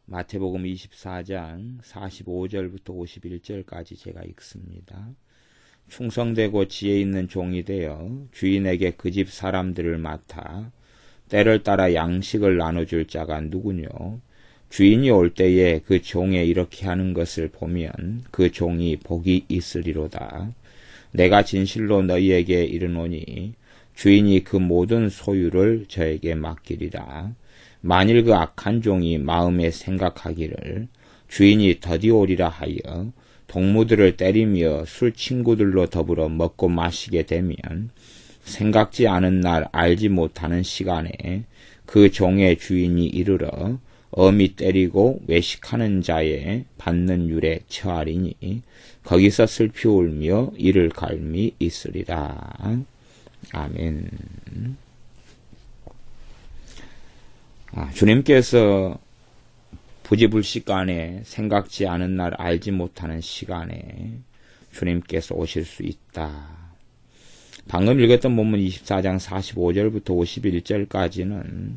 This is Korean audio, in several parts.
마태복음 24장 45절부터 51절까지 제가 읽습니다. 충성되고 지혜 있는 종이 되어 주인에게 그 집 사람들을 맡아 때를 따라 양식을 나눠줄 자가 누구뇨? 주인이 올 때에 그 종에 이렇게 하는 것을 보면 그 종이 복이 있으리로다. 내가 진실로 너희에게 이르노니 주인이 그 모든 소유를 저에게 맡기리라. 만일 그 악한 종이 마음에 생각하기를 주인이 더디 오리라 하여 동무들을 때리며 술 친구들로 더불어 먹고 마시게 되면 생각지 않은 날 알지 못하는 시간에 그 종의 주인이 이르러 엄히 때리고 외식하는 자의 받는 율에 처하리니 거기서 슬피 울며 이를 갈미 있으리라. 아멘. 주님께서 부지불식간에 생각지 않은 날 알지 못하는 시간에 주님께서 오실 수 있다. 방금 읽었던 본문 24장 45절부터 51절까지는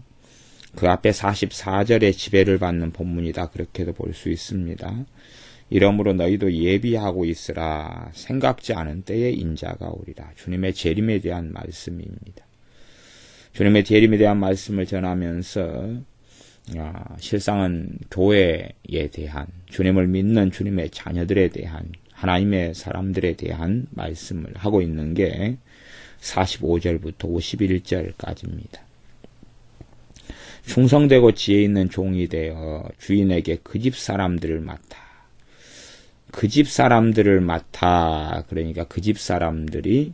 그 앞에 44절에 지배를 받는 본문이다. 그렇게도 볼 수 있습니다. 이러므로 너희도 예비하고 있으라. 생각지 않은 때에 인자가 오리라. 주님의 재림에 대한 말씀입니다. 주님의 재림에 대한 말씀을 전하면서 실상은 교회에 대한, 주님을 믿는 주님의 자녀들에 대한, 하나님의 사람들에 대한 말씀을 하고 있는 게 45절부터 51절까지입니다. 충성되고 지혜 있는 종이 되어 주인에게 그 집 사람들을 맡아. 그 집 사람들을 맡아. 그러니까 그 집 사람들이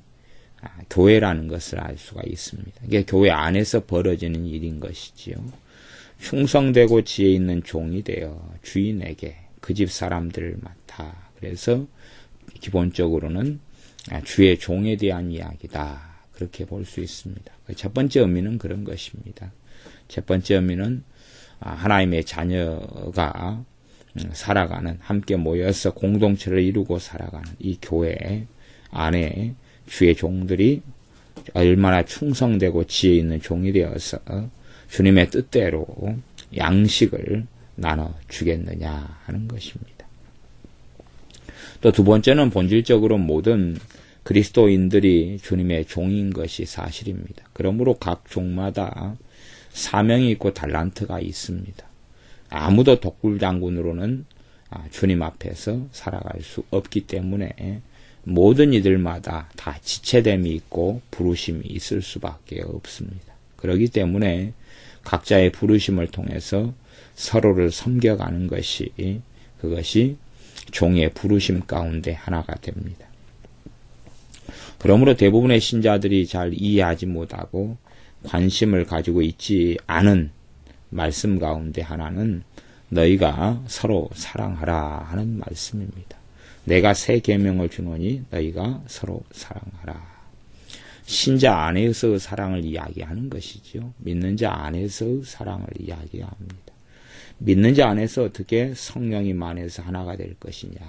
교회라는 것을 알 수가 있습니다. 이게 교회 안에서 벌어지는 일인 것이지요. 충성되고 지혜 있는 종이 되어 주인에게 그 집 사람들을 맡아. 그래서 기본적으로는 주의 종에 대한 이야기다. 그렇게 볼 수 있습니다. 첫 번째 의미는 그런 것입니다. 첫 번째 의미는 하나님의 자녀가 살아가는, 함께 모여서 공동체를 이루고 살아가는 이 교회 안에 주의 종들이 얼마나 충성되고 지혜 있는 종이 되어서 주님의 뜻대로 양식을 나눠주겠느냐 하는 것입니다. 또 두 번째는 본질적으로 모든 그리스도인들이 주님의 종인 것이 사실입니다. 그러므로 각 종마다 사명이 있고 달란트가 있습니다. 아무도 독불장군으로는 주님 앞에서 살아갈 수 없기 때문에 모든 이들마다 다 지체됨이 있고 부르심이 있을 수밖에 없습니다. 그렇기 때문에 각자의 부르심을 통해서 서로를 섬겨가는 것이, 그것이 종의 부르심 가운데 하나가 됩니다. 그러므로 대부분의 신자들이 잘 이해하지 못하고 관심을 가지고 있지 않은 말씀 가운데 하나는 너희가 서로 사랑하라 하는 말씀입니다. 내가 새 계명을 주노니 너희가 서로 사랑하라. 신자 안에서의 사랑을 이야기하는 것이죠. 믿는 자 안에서의 사랑을 이야기합니다. 믿는 자 안에서 어떻게 성령님 안에서 하나가 될 것이냐.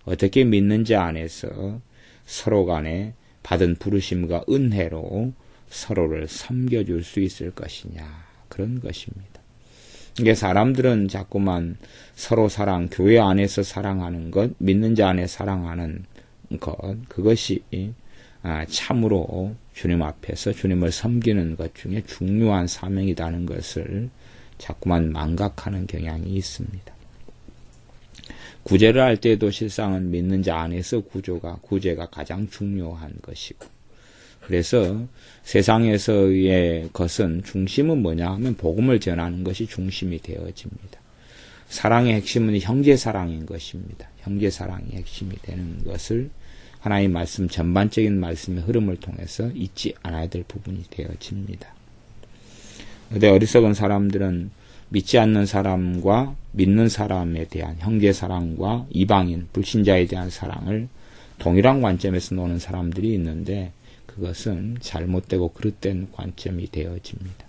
어떻게 믿는 자 안에서 서로 간에 받은 부르심과 은혜로 서로를 섬겨줄 수 있을 것이냐. 그런 것입니다. 이게 사람들은 자꾸만 서로 사랑, 교회 안에서 사랑하는 것, 믿는 자 안에 사랑하는 것, 그것이 참으로 주님 앞에서 주님을 섬기는 것 중에 중요한 사명이라는 것을 자꾸만 망각하는 경향이 있습니다. 구제를 할 때도 실상은 믿는 자 안에서 구제가 가장 중요한 것이고, 그래서 세상에서의 것은 중심은 뭐냐 하면 복음을 전하는 것이 중심이 되어집니다. 사랑의 핵심은 형제 사랑인 것입니다. 형제 사랑이 핵심이 되는 것을 하나님 말씀, 전반적인 말씀의 흐름을 통해서 잊지 않아야 될 부분이 되어집니다. 그런데 어리석은 사람들은 믿지 않는 사람과 믿는 사람에 대한 형제 사랑과 이방인, 불신자에 대한 사랑을 동일한 관점에서 노는 사람들이 있는데 그것은 잘못되고 그릇된 관점이 되어집니다.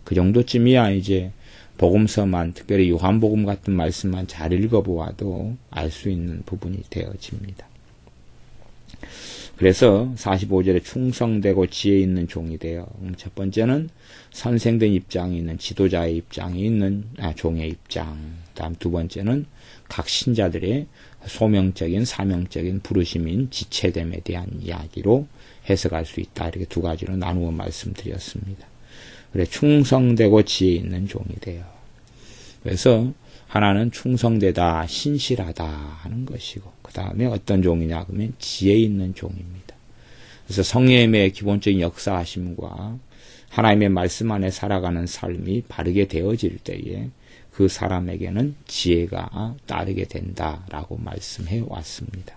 그 정도쯤이야 이제 복음서만, 특별히 요한복음 같은 말씀만 잘 읽어보아도 알 수 있는 부분이 되어집니다. 그래서 45절에 충성되고 지혜 있는 종이 되어, 첫 번째는 선생된 입장이 있는 지도자의 입장이 있는 종의 입장. 다음 두 번째는 각 신자들의 소명적인 사명적인 부르심인 지체됨에 대한 이야기로 해석할 수 있다. 이렇게 두 가지로 나누어 말씀드렸습니다. 그래, 충성되고 지혜 있는 종이 되어. 그래서 하나는 충성되다, 신실하다 하는 것이고, 그 다음에 어떤 종이냐 그러면 지혜 있는 종입니다. 그래서 성령의 기본적인 역사하심과 하나님의 말씀 안에 살아가는 삶이 바르게 되어질 때에 그 사람에게는 지혜가 따르게 된다라고 말씀해 왔습니다.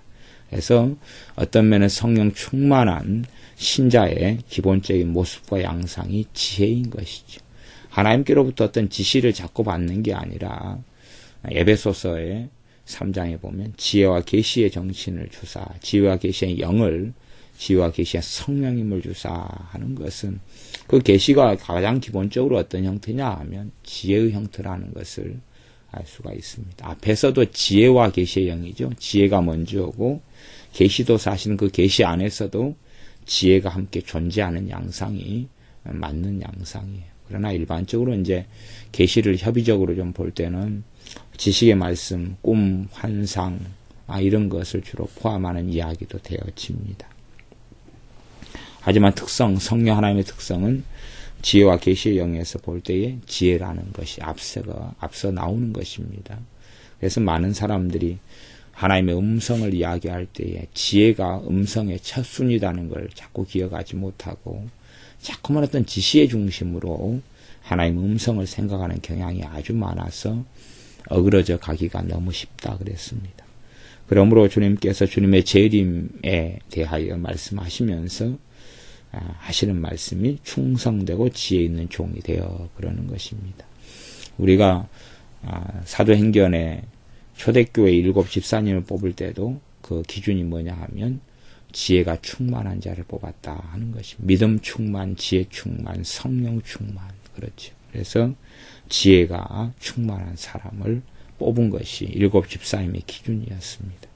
그래서 어떤 면에 성령 충만한 신자의 기본적인 모습과 양상이 지혜인 것이죠. 하나님께로부터 어떤 지시를 자꾸 받는 게 아니라 에베소서의 3장에 보면 지혜와 계시의 정신을 주사, 지혜와 계시의 영을, 지혜와 계시의 성령님을 주사 하는 것은 그 계시가 가장 기본적으로 어떤 형태냐 하면 지혜의 형태라는 것을 알 수가 있습니다. 앞에서도 지혜와 계시의 영이죠. 지혜가 먼저고 계시도 사실은 그 계시 안에서도 지혜가 함께 존재하는 양상이 맞는 양상이에요. 그러나 일반적으로 이제 계시를 협의적으로 좀 볼 때는 지식의 말씀, 꿈, 환상 이런 것을 주로 포함하는 이야기도 되어집니다. 하지만 성령 하나님의 특성은 지혜와 계시의 영에서 볼 때에 지혜라는 것이 앞서 나오는 것입니다. 그래서 많은 사람들이 하나님의 음성을 이야기할 때에 지혜가 음성의 첫 순위라는 걸 자꾸 기억하지 못하고 자꾸만 어떤 지시의 중심으로 하나님의 음성을 생각하는 경향이 아주 많아서 어그러져 가기가 너무 쉽다 그랬습니다. 그러므로 주님께서 주님의 재림에 대하여 말씀하시면서 하시는 말씀이 충성되고 지혜 있는 종이 되어 그러는 것입니다. 우리가 사도행전에 초대교회 7 집사님을 뽑을 때도 그 기준이 뭐냐 하면 지혜가 충만한 자를 뽑았다 하는 것입니다. 믿음 충만, 지혜 충만, 성령 충만. 그렇죠. 그래서 지혜가 충만한 사람을 뽑은 것이 7 집사님의 기준이었습니다.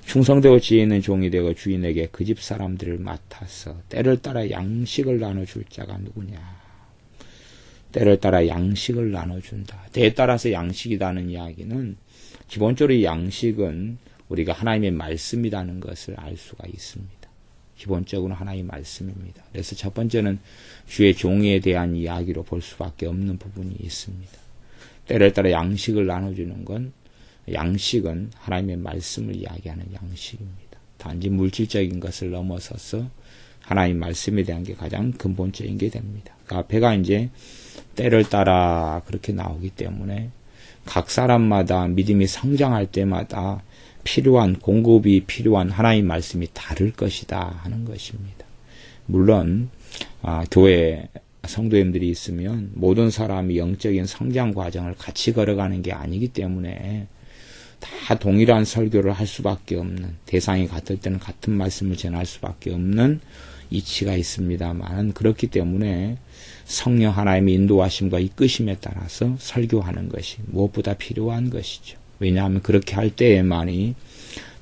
충성되고 지혜 있는 종이 되어 주인에게 그 집 사람들을 맡아서 때를 따라 양식을 나눠줄 자가 누구냐. 때를 따라 양식을 나눠준다. 때에 따라서 양식이라는 이야기는 기본적으로 이 양식은 우리가 하나님의 말씀이라는 것을 알 수가 있습니다. 기본적으로 하나님의 말씀입니다. 그래서 첫 번째는 주의 종에 대한 이야기로 볼 수밖에 없는 부분이 있습니다. 때를 따라 양식을 나눠주는 건 양식은 하나님의 말씀을 이야기하는 양식입니다. 단지 물질적인 것을 넘어서서 하나님 말씀에 대한 게 가장 근본적인 게 됩니다. 그 앞에가 이제 때를 따라 그렇게 나오기 때문에 각 사람마다 믿음이 성장할 때마다 필요한 공급이 필요한 하나님 말씀이 다를 것이다 하는 것입니다. 물론 교회 성도님들이 있으면 모든 사람이 영적인 성장 과정을 같이 걸어가는 게 아니기 때문에 다 동일한 설교를 할 수밖에 없는, 대상이 같을 때는 같은 말씀을 전할 수밖에 없는 이치가 있습니다만, 그렇기 때문에 성령 하나님의 인도하심과 이끄심에 따라서 설교하는 것이 무엇보다 필요한 것이죠. 왜냐하면 그렇게 할 때에만이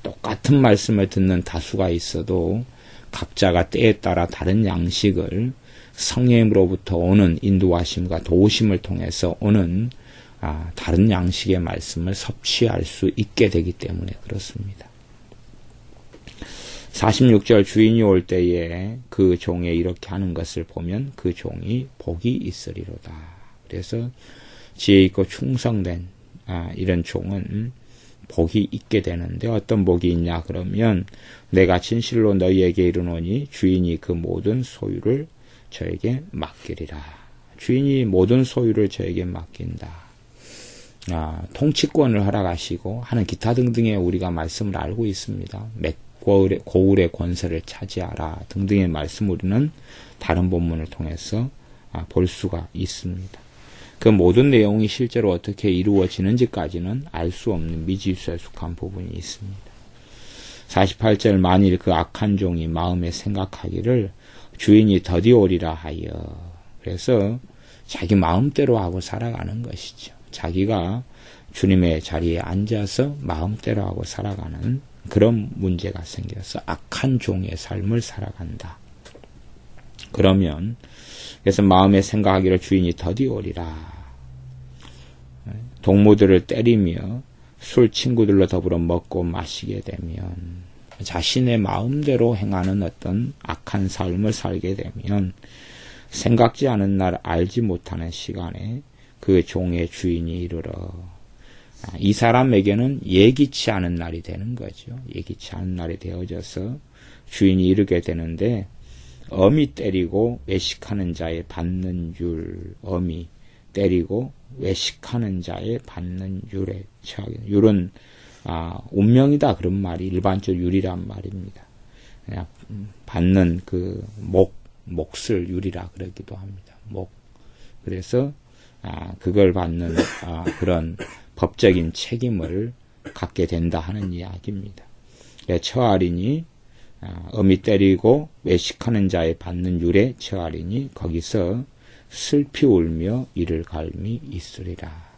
똑같은 말씀을 듣는 다수가 있어도 각자가 때에 따라 다른 양식을 성령으로부터 오는 인도하심과 도우심을 통해서 오는 다른 양식의 말씀을 섭취할 수 있게 되기 때문에 그렇습니다. 46절 주인이 올 때에 그 종에 이렇게 하는 것을 보면 그 종이 복이 있으리로다. 그래서 지혜 있고 충성된 이런 종은 복이 있게 되는데 어떤 복이 있냐 그러면 내가 진실로 너희에게 이르노니 주인이 그 모든 소유를 저에게 맡기리라. 주인이 모든 소유를 저에게 맡긴다. 통치권을 허락하시고 하는 기타 등등의 우리가 말씀을 알고 있습니다. 고울의 권세를 차지하라 등등의 말씀 우리는 다른 본문을 통해서 볼 수가 있습니다. 그 모든 내용이 실제로 어떻게 이루어지는지까지는 알 수 없는 미지수에 속한 부분이 있습니다. 48절 만일 그 악한 종이 마음에 생각하기를 주인이 더디 오리라 하여. 그래서 자기 마음대로 하고 살아가는 것이죠. 자기가 주님의 자리에 앉아서 마음대로 하고 살아가는 그런 문제가 생겨서 악한 종의 삶을 살아간다. 그러면 그래서 마음에 생각하기를 주인이 더디오리라. 동무들을 때리며 술 친구들로 더불어 먹고 마시게 되면 자신의 마음대로 행하는 어떤 악한 삶을 살게 되면 생각지 않은 날 알지 못하는 시간에 그 종의 주인이 이르러 이 사람에게는 예기치 않은 날이 되는 거죠. 예기치 않은 날이 되어져서 주인이 이르게 되는데 어미 때리고 외식하는 자의 받는 율, 어미 때리고 외식하는 자의 받는 율에 처하게. 율은 운명이다 그런 말이 일반적 율이란 말입니다. 그냥 받는 그 몫을 율이라 그러기도 합니다. 목. 그래서 그걸 받는 그런 법적인 책임을 갖게 된다 하는 이야기입니다. 처하리니 어미 때리고 외식하는 자의 받는 율에 처하리니 거기서 슬피 울며 이를 갈미 있으리라.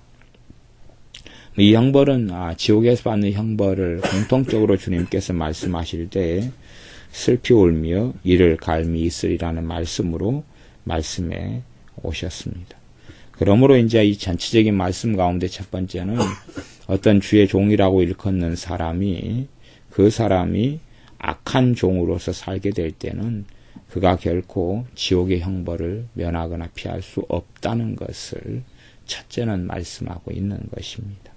이 형벌은 지옥에서 받는 형벌을 공통적으로 주님께서 말씀하실 때 슬피 울며 이를 갈미 있으리라는 말씀으로 말씀해 오셨습니다. 그러므로 이제 이 전체적인 말씀 가운데 첫 번째는 어떤 주의 종이라고 일컫는 사람이 그 사람이 악한 종으로서 살게 될 때는 그가 결코 지옥의 형벌을 면하거나 피할 수 없다는 것을 첫째는 말씀하고 있는 것입니다.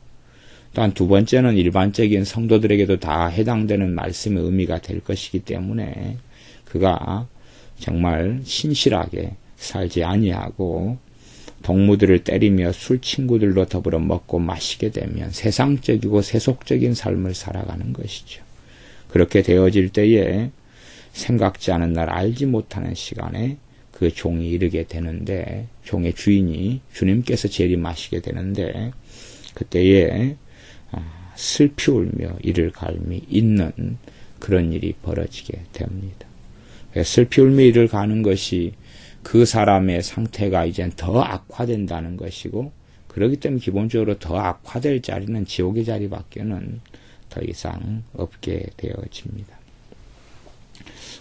또한 두 번째는 일반적인 성도들에게도 다 해당되는 말씀의 의미가 될 것이기 때문에 그가 정말 신실하게 살지 아니하고 동무들을 때리며 술 친구들로 더불어 먹고 마시게 되면 세상적이고 세속적인 삶을 살아가는 것이죠. 그렇게 되어질 때에 생각지 않은 날 알지 못하는 시간에 그 종이 이르게 되는데 종의 주인이 주님께서 재림하시게 되는데 그때에 슬피 울며 이를 갈미 있는 그런 일이 벌어지게 됩니다. 슬피 울며 이를 가는 것이 그 사람의 상태가 이젠 더 악화된다는 것이고 그렇기 때문에 기본적으로 더 악화될 자리는 지옥의 자리밖에는 더 이상 없게 되어집니다.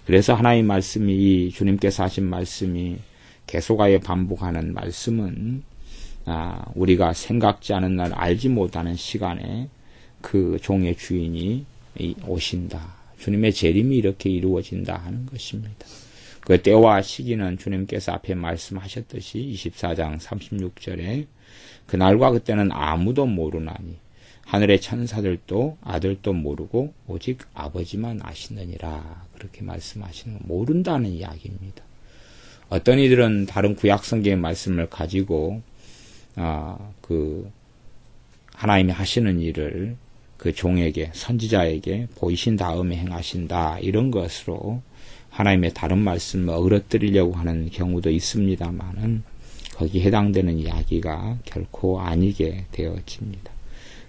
그래서 하나님 말씀이 이 주님께서 하신 말씀이 계속하여 반복하는 말씀은 우리가 생각지 않은 날 알지 못하는 시간에 그 종의 주인이 오신다. 주님의 재림이 이렇게 이루어진다 하는 것입니다. 그 때와 시기는 주님께서 앞에 말씀하셨듯이 24장 36절에 그날과 그때는 아무도 모르나니 하늘의 천사들도 아들도 모르고 오직 아버지만 아시느니라. 그렇게 말씀하시는 거 모른다는 이야기입니다. 어떤 이들은 다른 구약 성경의 말씀을 가지고 그 하나님이 하시는 일을 그 종에게 선지자에게 보이신 다음에 행하신다 이런 것으로 하나님의 다른 말씀을 어그러뜨리려고 하는 경우도 있습니다만은 거기에 해당되는 이야기가 결코 아니게 되어집니다.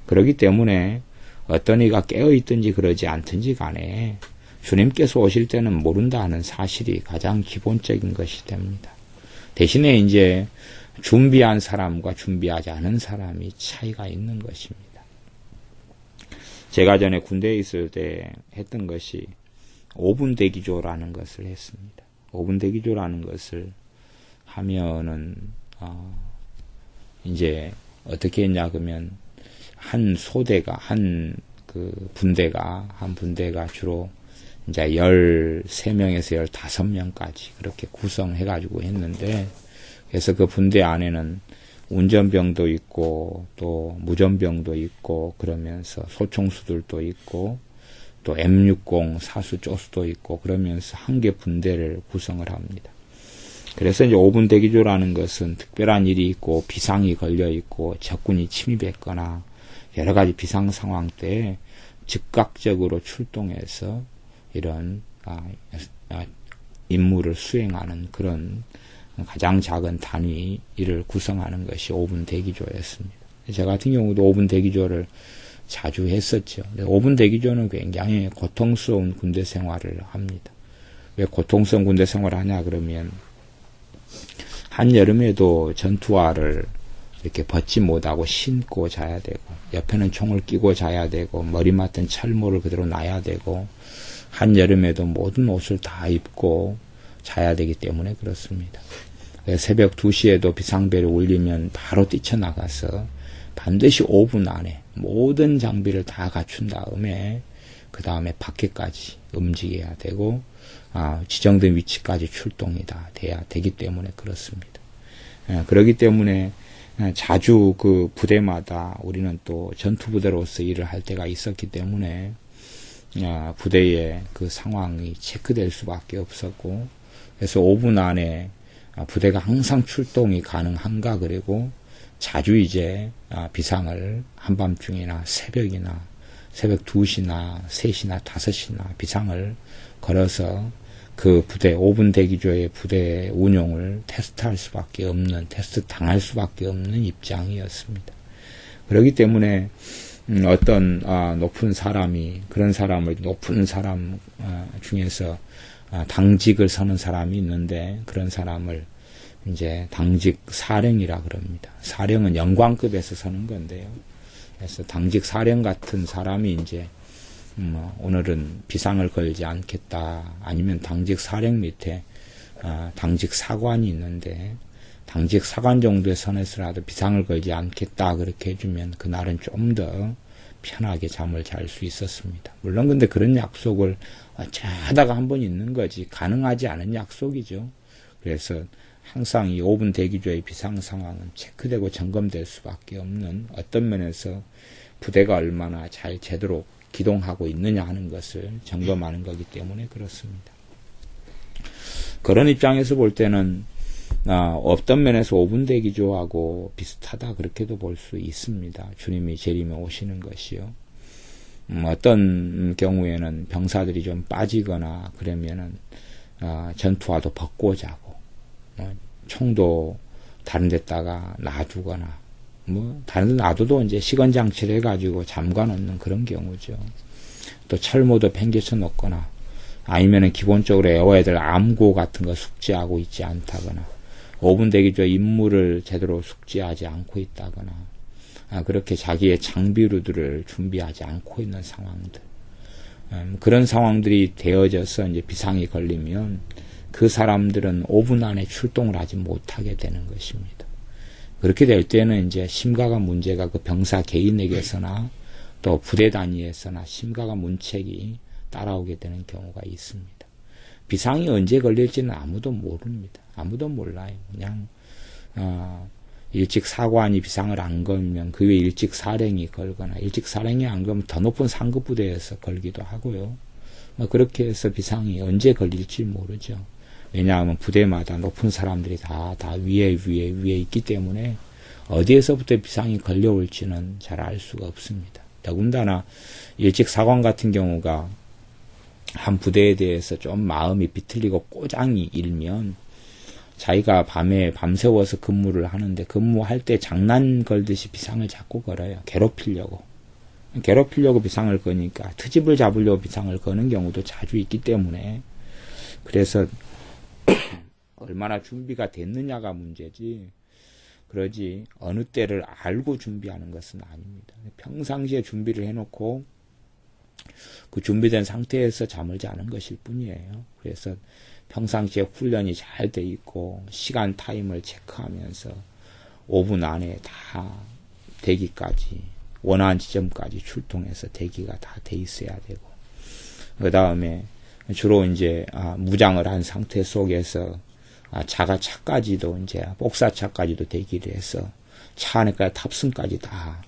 그렇기 때문에 어떤 이가 깨어있든지 그러지 않든지 간에 주님께서 오실 때는 모른다 하는 사실이 가장 기본적인 것이 됩니다. 대신에 이제 준비한 사람과 준비하지 않은 사람이 차이가 있는 것입니다. 제가 전에 군대에 있을 때 했던 것이 5분 대기조라는 것을 했습니다. 5분 대기조라는 것을 하면은 이제 어떻게 했냐 그러면 한 소대가 한 분대가 주로 이제 13명에서 15명까지 그렇게 구성해 가지고 했는데 그래서 그 분대 안에는 운전병도 있고 또 무전병도 있고 그러면서 소총수들도 있고 또 M60 사수 쪼수도 있고 그러면서 한 개 분대를 구성을 합니다. 그래서 이제 5분 대기조라는 것은 특별한 일이 있고 비상이 걸려 있고 적군이 침입했거나 여러 가지 비상 상황 때 즉각적으로 출동해서 이런 임무를 수행하는 그런 가장 작은 단위 일을 구성하는 것이 5분 대기조였습니다. 저 같은 경우도 5분 대기조를 자주 했었죠. 5분 대기조는 굉장히 고통스러운 군대 생활을 합니다. 왜 고통스러운 군대 생활을 하냐 그러면 한여름에도 전투화를 이렇게 벗지 못하고 신고 자야 되고, 옆에는 총을 끼고 자야 되고, 머리맡은 철모를 그대로 놔야 되고, 한여름에도 모든 옷을 다 입고 자야 되기 때문에 그렇습니다. 새벽 2시에도 비상벨이 울리면 바로 뛰쳐나가서 반드시 5분 안에 모든 장비를 다 갖춘 다음에 그 다음에 밖에까지 움직여야 되고, 지정된 위치까지 출동이 다 돼야 되기 때문에 그렇습니다. 그렇기 때문에 자주 그 부대마다 우리는 또 전투부대로서 일을 할 때가 있었기 때문에 부대의 그 상황이 체크될 수밖에 없었고, 그래서 5분 안에 부대가 항상 출동이 가능한가, 그리고 자주 이제 비상을 한밤중이나 새벽이나 새벽 2시나 3시나 5시나 비상을 걸어서 그 부대 5분 대기조의 부대 운용을 테스트할 수밖에 없는, 테스트 당할 수밖에 없는 입장이었습니다. 그렇기 때문에 어떤 높은 사람이, 그런 사람을, 높은 사람 중에서 당직을 서는 사람이 있는데, 그런 사람을 이제 당직 사령이라 그럽니다. 사령은 영광급에서 서는 건데요. 그래서 당직 사령 같은 사람이 이제 오늘은 비상을 걸지 않겠다, 아니면 당직 사령 밑에 당직 사관이 있는데 당직 사관 정도의 선에서라도 비상을 걸지 않겠다, 그렇게 해주면 그날은 좀 더 편하게 잠을 잘 수 있었습니다. 물론 근데 그런 약속을 어쩌다가 한 번 있는 거지 가능하지 않은 약속이죠. 그래서 항상 이 5분 대기조의 비상 상황은 체크되고 점검될 수밖에 없는, 어떤 면에서 부대가 얼마나 잘 제대로 기동하고 있느냐 하는 것을 점검하는 거기 때문에 그렇습니다. 그런 입장에서 볼 때는 어떤 면에서 5분 대기조하고 비슷하다, 그렇게도 볼 수 있습니다. 주님이 재림에 오시는 것이요. 어떤 경우에는 병사들이 좀 빠지거나 그러면은 전투화도 벗고 자고, 총도 다른 데다가 놔두거나, 다른 데 놔둬도 이제 시건장치를 해가지고 잠가 놓는 그런 경우죠. 또 철모도 팽개쳐 놓거나, 아니면은 기본적으로 애워야 암고 같은 거 숙지하고 있지 않다거나, 5분 대기조 임무를 제대로 숙지하지 않고 있다거나, 그렇게 자기의 장비류들을 준비하지 않고 있는 상황들, 그런 상황들이 되어져서 이제 비상이 걸리면 그 사람들은 5분 안에 출동을 하지 못하게 되는 것입니다. 그렇게 될 때는 이제 심각한 문제가 그 병사 개인에게서나 또 부대 단위에서나 심각한 문책이 따라오게 되는 경우가 있습니다. 비상이 언제 걸릴지는 아무도 모릅니다. 아무도 몰라요. 그냥 일찍 사관이 비상을 안 걸면 그 위에 일찍 사령이 걸거나, 일찍 사령이 안 걸면 더 높은 상급 부대에서 걸기도 하고요. 그렇게 해서 비상이 언제 걸릴지 모르죠. 왜냐하면 부대마다 높은 사람들이 다 위에 있기 때문에 어디에서부터 비상이 걸려올지는 잘 알 수가 없습니다. 더군다나 일찍 사관 같은 경우가 한 부대에 대해서 좀 마음이 비틀리고 꼬장이 일면 자기가 밤새워서 근무를 하는데 근무할 때 장난 걸듯이 비상을 자꾸 걸어요. 괴롭히려고 비상을 거니까, 트집을 잡으려고 비상을 거는 경우도 자주 있기 때문에, 그래서 얼마나 준비가 됐느냐가 문제지, 그러지 어느 때를 알고 준비하는 것은 아닙니다. 평상시에 준비를 해놓고 그 준비된 상태에서 잠을 자는 것일 뿐이에요. 그래서 평상시에 훈련이 잘 돼 있고 시간 타임을 체크하면서 5분 안에 다 대기까지, 원하는 지점까지 출동해서 대기가 다 돼 있어야 되고, 그 다음에 주로 이제 무장을 한 상태 속에서 자가차까지도 이제 복사차까지도 대기를 해서 차 안에까지 탑승까지 다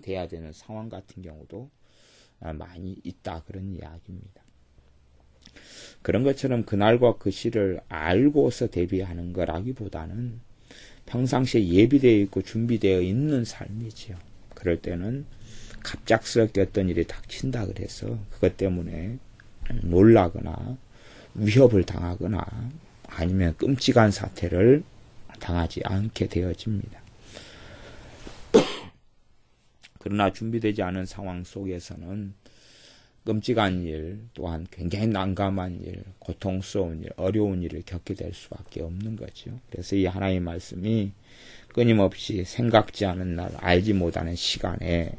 돼야 되는 상황 같은 경우도 많이 있다, 그런 이야기입니다. 그런 것처럼 그날과 그 시를 알고서 대비하는 거라기보다는 평상시에 예비되어 있고 준비되어 있는 삶이지요. 그럴 때는 갑작스럽게 어떤 일이 닥친다 그래서 그것 때문에 놀라거나 위협을 당하거나 아니면 끔찍한 사태를 당하지 않게 되어집니다. 그러나 준비되지 않은 상황 속에서는 끔찍한 일, 또한 굉장히 난감한 일, 고통스러운 일, 어려운 일을 겪게 될 수밖에 없는 거죠. 그래서 이 하나님의 말씀이 끊임없이 생각지 않은 날, 알지 못하는 시간에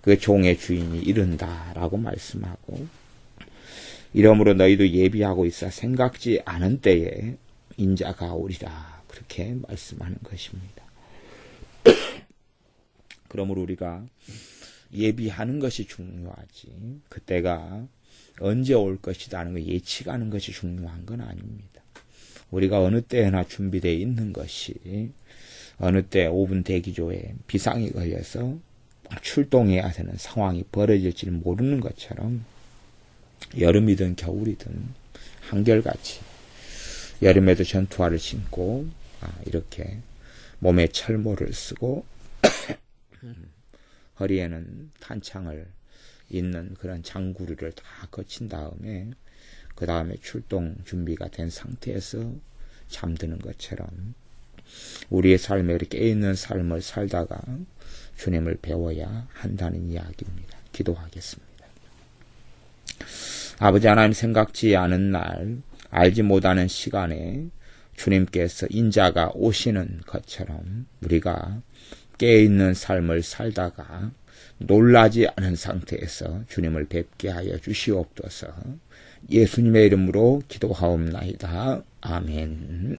그 종의 주인이 이른다라고 말씀하고, 이러므로 너희도 예비하고 있어 생각지 않은 때에 인자가 오리라, 그렇게 말씀하는 것입니다. 그러므로 우리가 예비하는 것이 중요하지, 그때가 언제 올 것이라는 걸 예측하는 것이 중요한 건 아닙니다. 우리가 어느 때나 준비되어 있는 것이, 어느 때 5분 대기조에 비상이 걸려서 출동해야 되는 상황이 벌어질지를 모르는 것처럼, 여름이든 겨울이든 한결같이 여름에도 전투화를 신고 이렇게 몸에 철모를 쓰고 허리에는 탄창을 잇는 그런 장구리를 다 거친 다음에 그 다음에 출동 준비가 된 상태에서 잠드는 것처럼 우리의 삶에 이렇게 깨어있는 삶을 살다가 주님을 배워야 한다는 이야기입니다. 기도하겠습니다. 아버지 하나님, 생각지 않은 날, 알지 못하는 시간에 주님께서 인자가 오시는 것처럼 우리가 깨어있는 삶을 살다가 놀라지 않은 상태에서 주님을 뵙게 하여 주시옵소서. 예수님의 이름으로 기도하옵나이다. 아멘.